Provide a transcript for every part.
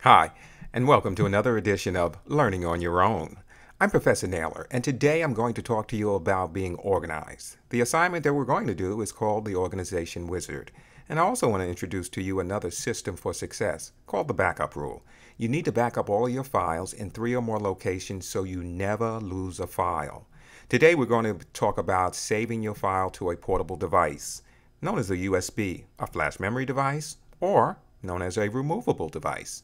Hi, and welcome to another edition of Learning on Your Own. I'm Professor Naylor, and today I'm going to talk to you about being organized. The assignment that we're going to do is called the Organization Wizard. And I also want to introduce to you another system for success called the backup rule. You need to back up all of your files in 3 or more locations so you never lose a file. Today we're going to talk about saving your file to a portable device, known as a USB, a flash memory device, or known as a removable device.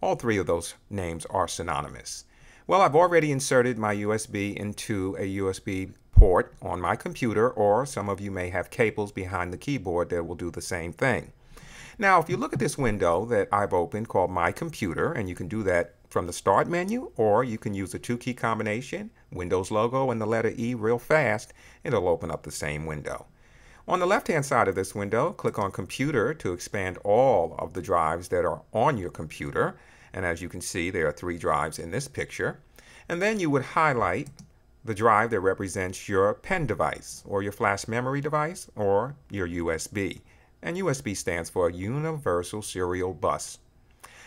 All 3 of those names are synonymous. Well, I've already inserted my USB into a USB port on my computer, or some of you may have cables behind the keyboard that will do the same thing. Now, if you look at this window that I've opened called My Computer, and you can do that from the Start menu, or you can use a 2-key combination, Windows logo and the letter E real fast, it'll open up the same window. On the left-hand side of this window, click on Computer to expand all of the drives that are on your computer. And as you can see, there are 3 drives in this picture. And then you would highlight the drive that represents your pen device, or your flash memory device, or your USB. And USB stands for Universal Serial Bus.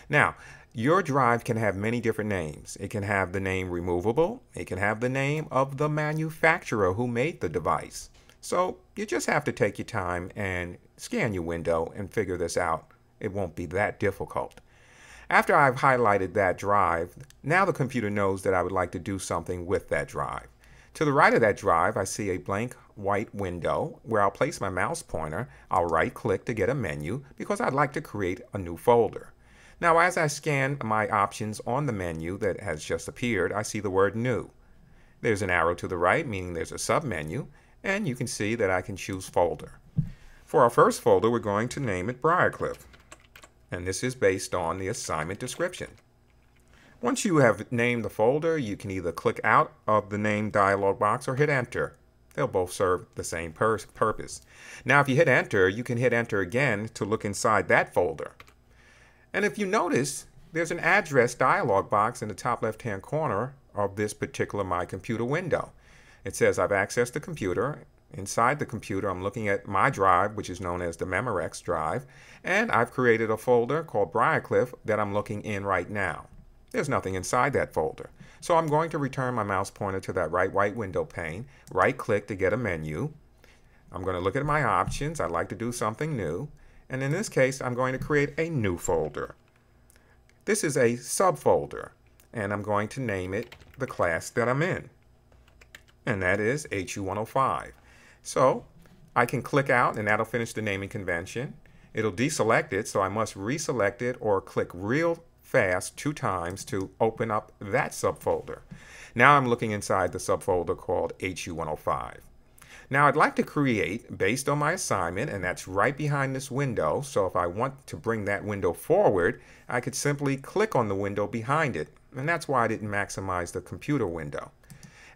Now, your drive can have many different names. It can have the name removable. It can have the name of the manufacturer who made the device. So you just have to take your time and scan your window and figure this out. It won't be that difficult. After I've highlighted that drive, now the computer knows that I would like to do something with that drive. To the right of that drive, I see a blank white window where I'll place my mouse pointer. I'll right-click to get a menu because I'd like to create a new folder. Now, as I scan my options on the menu that has just appeared, I see the word New. There's an arrow to the right, meaning there's a submenu, and you can see that I can choose Folder. For our first folder, we're going to name it Briarcliff. And this is based on the assignment description. Once you have named the folder, you can either click out of the name dialog box or hit enter. They'll both serve the same purpose. Now, if you hit enter, you can hit enter again to look inside that folder. And if you notice, there's an address dialog box in the top left-hand corner of this particular My Computer window. It says I've accessed the computer. Inside the computer, I'm looking at my drive, which is known as the Memorex drive, and I've created a folder called Briarcliff that I'm looking in right now. There's nothing inside that folder. So I'm going to return my mouse pointer to that right white window pane, right-click to get a menu. I'm going to look at my options. I'd like to do something new, and in this case, I'm going to create a new folder. This is a subfolder, and I'm going to name it the class that I'm in, and that is HU105. So I can click out and that'll finish the naming convention. It'll deselect it, so I must reselect it or click real fast 2 times to open up that subfolder. Now I'm looking inside the subfolder called HU105. Now I'd like to create, based on my assignment, and that's right behind this window, so if I want to bring that window forward, I could simply click on the window behind it, and that's why I didn't maximize the computer window.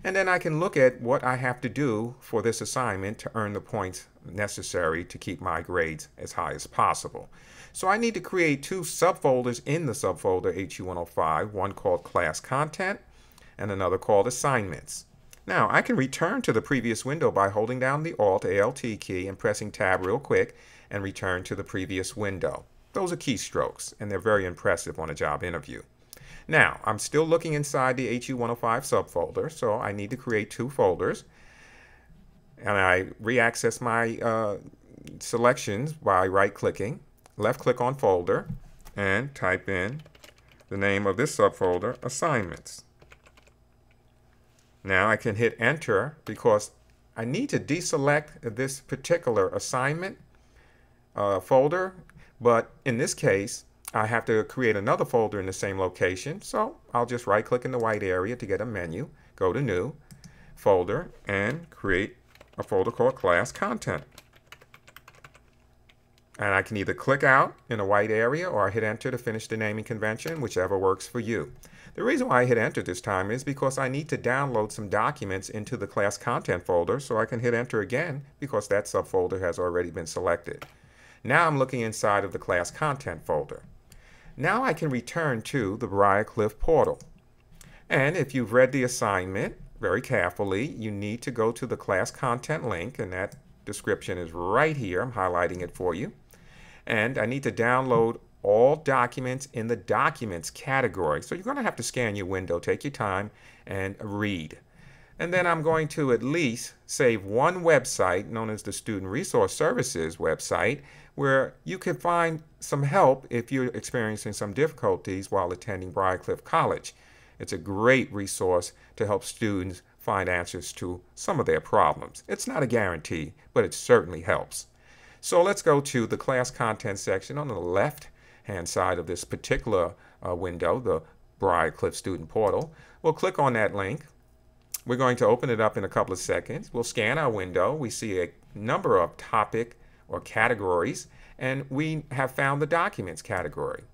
And then I can look at what I have to do for this assignment to earn the points necessary to keep my grades as high as possible. So I need to create 2 subfolders in the subfolder HU105, one called Class Content and another called Assignments. Now, I can return to the previous window by holding down the Alt key and pressing Tab real quick and return to the previous window. Those are keystrokes, and they're very impressive on a job interview. Now, I'm still looking inside the HU105 subfolder, so I need to create 2 folders. And I re-access my selections by right-clicking, left-click on Folder, and type in the name of this subfolder, Assignments. Now I can hit Enter because I need to deselect this particular assignment folder, but in this case, I have to create another folder in the same location, so I'll just right-click in the white area to get a menu, go to New, Folder, and create a folder called Class Content. And I can either click out in a white area or hit Enter to finish the naming convention, whichever works for you. The reason why I hit Enter this time is because I need to download some documents into the Class Content folder, so I can hit Enter again because that subfolder has already been selected. Now I'm looking inside of the Class Content folder. Now I can return to the Briarcliff portal. And if you've read the assignment very carefully, you need to go to the Class Content link, and that description is right here. I'm highlighting it for you. And I need to download all documents in the documents category. So you're going to have to scan your window, take your time, and read. And then I'm going to at least save one website known as the Student Resource Services website, where you can find some help if you're experiencing some difficulties while attending Briarcliff College. It's a great resource to help students find answers to some of their problems. It's not a guarantee, but it certainly helps. So let's go to the class content section on the left-hand side of this particular window, the Briarcliff Student Portal. We'll click on that link. We're going to open it up in a couple of seconds. We'll scan our window. We see a number of topic or categories, and we have found the documents category.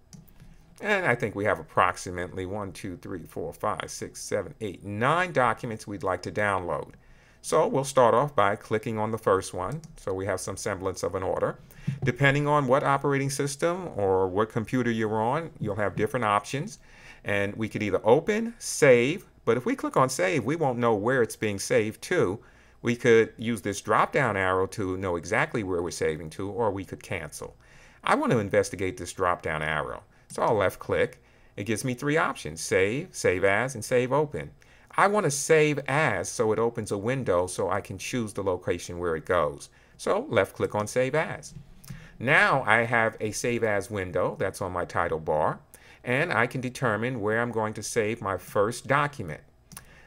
And I think we have approximately 1, 2, 3, 4, 5, 6, 7, 8, 9 documents we'd like to download. So we'll start off by clicking on the first one, so we have some semblance of an order. Depending on what operating system or what computer you're on, you'll have different options. And we could either open, save, but if we click on save, we won't know where it's being saved to. We could use this drop-down arrow to know exactly where we're saving to, or we could cancel. I want to investigate this drop-down arrow. So I'll left click. It gives me 3 options: save, save as, and save open. I want to save as, so it opens a window so I can choose the location where it goes. So left click on save as. Now I have a save as window that's on my title bar, and I can determine where I'm going to save my first document.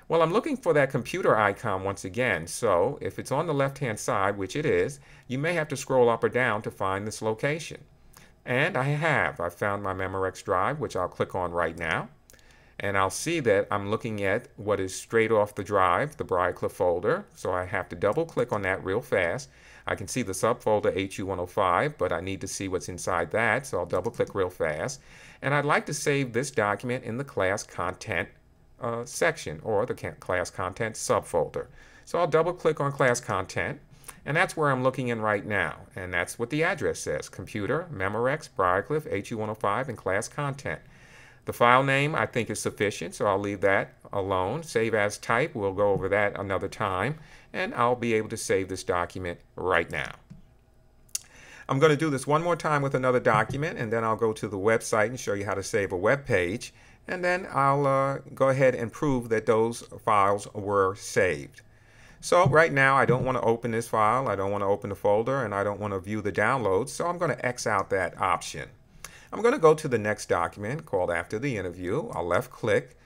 Well, I'm looking for that computer icon once again, so if it's on the left-hand side, which it is, you may have to scroll up or down to find this location. And I found my Memorex drive, which I'll click on right now. And I'll see that I'm looking at what is straight off the drive, the Briarcliff folder. So I have to double click on that real fast. I can see the subfolder HU105, but I need to see what's inside that, so I'll double click real fast. And I'd like to save this document in the class content section, or the class content subfolder. So I'll double click on class content, and that's where I'm looking in right now. And that's what the address says: computer, Memorex, Briarcliff, HU105, and class content. The file name I think is sufficient, so I'll leave that alone. Save as type, we'll go over that another time, and I'll be able to save this document right now. I'm going to do this one more time with another document, and then I'll go to the website and show you how to save a web page, and then I'll go ahead and prove that those files were saved. So right now I don't want to open this file, I don't want to open the folder, and I don't want to view the downloads, so I'm going to X out that option. I'm going to go to the next document called After the Interview. I'll left click.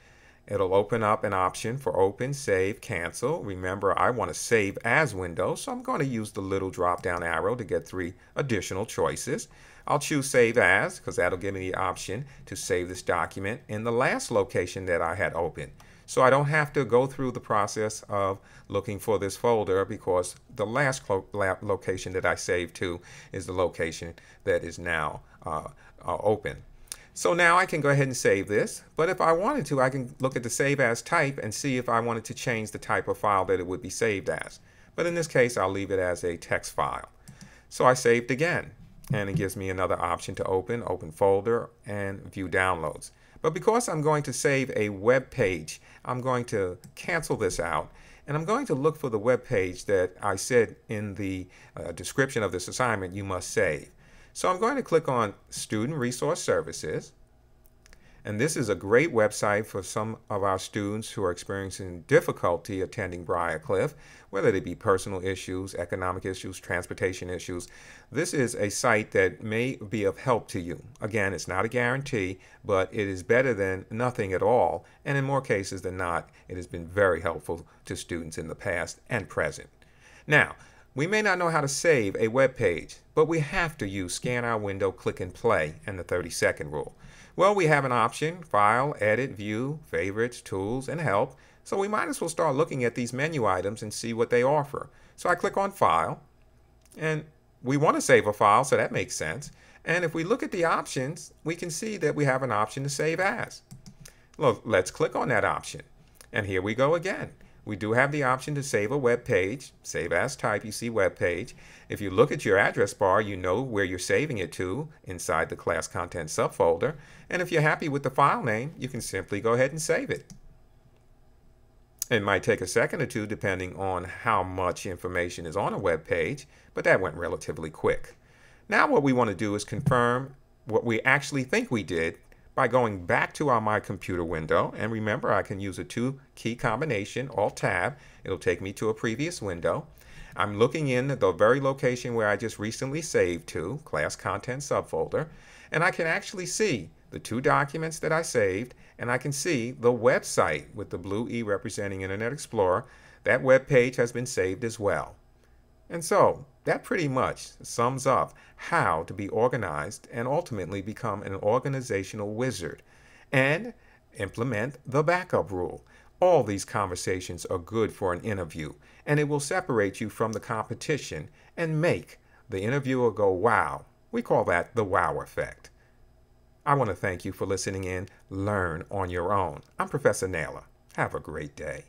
It'll open up an option for open, save, cancel. Remember, I want to save as window, so I'm going to use the little drop down arrow to get 3 additional choices. I'll choose save as because that'll give me the option to save this document in the last location that I had opened. So I don't have to go through the process of looking for this folder, because the last location that I saved to is the location that is now open. So now I can go ahead and save this, but if I wanted to, I can look at the save as type and see if I wanted to change the type of file that it would be saved as. But in this case, I'll leave it as a text file. So I saved again, and it gives me another option to open folder, and view downloads. But because I'm going to save a web page, I'm going to cancel this out, and I'm going to look for the web page that I said in the description of this assignment you must save. So I'm going to click on Student Resource Services, and this is a great website for some of our students who are experiencing difficulty attending Briarcliff, whether they be personal issues, economic issues, transportation issues. This is a site that may be of help to you. Again, it's not a guarantee, but it is better than nothing at all, and in more cases than not, it has been very helpful to students in the past and present. Now, we may not know how to save a web page, but we have to use Scan Our Window, Click and Play, and the 30-second rule. Well, we have an option: File, Edit, View, Favorites, Tools, and Help. So we might as well start looking at these menu items and see what they offer. So I click on File, and we want to save a file, so that makes sense. And if we look at the options, we can see that we have an option to save as. Look, let's click on that option. And here we go again. We do have the option to save a web page. Save as type, you see web page. If you look at your address bar, you know where you're saving it to inside the class content subfolder. And if you're happy with the file name, you can simply go ahead and save it. It might take a second or two depending on how much information is on a web page, but that went relatively quick. Now what we want to do is confirm what we actually think we did by going back to our My Computer window. And remember, I can use a two-key combination, Alt-Tab. It'll take me to a previous window. I'm looking in at the very location where I just recently saved to, Class Content Subfolder, and I can actually see the two documents that I saved, and I can see the website with the blue E representing Internet Explorer. That web page has been saved as well. And so that pretty much sums up how to be organized and ultimately become an organizational wizard and implement the backup rule. All these conversations are good for an interview, and it will separate you from the competition and make the interviewer go, wow. We call that the wow effect. I want to thank you for listening in. Learn on your own. I'm Professor Naylor. Have a great day.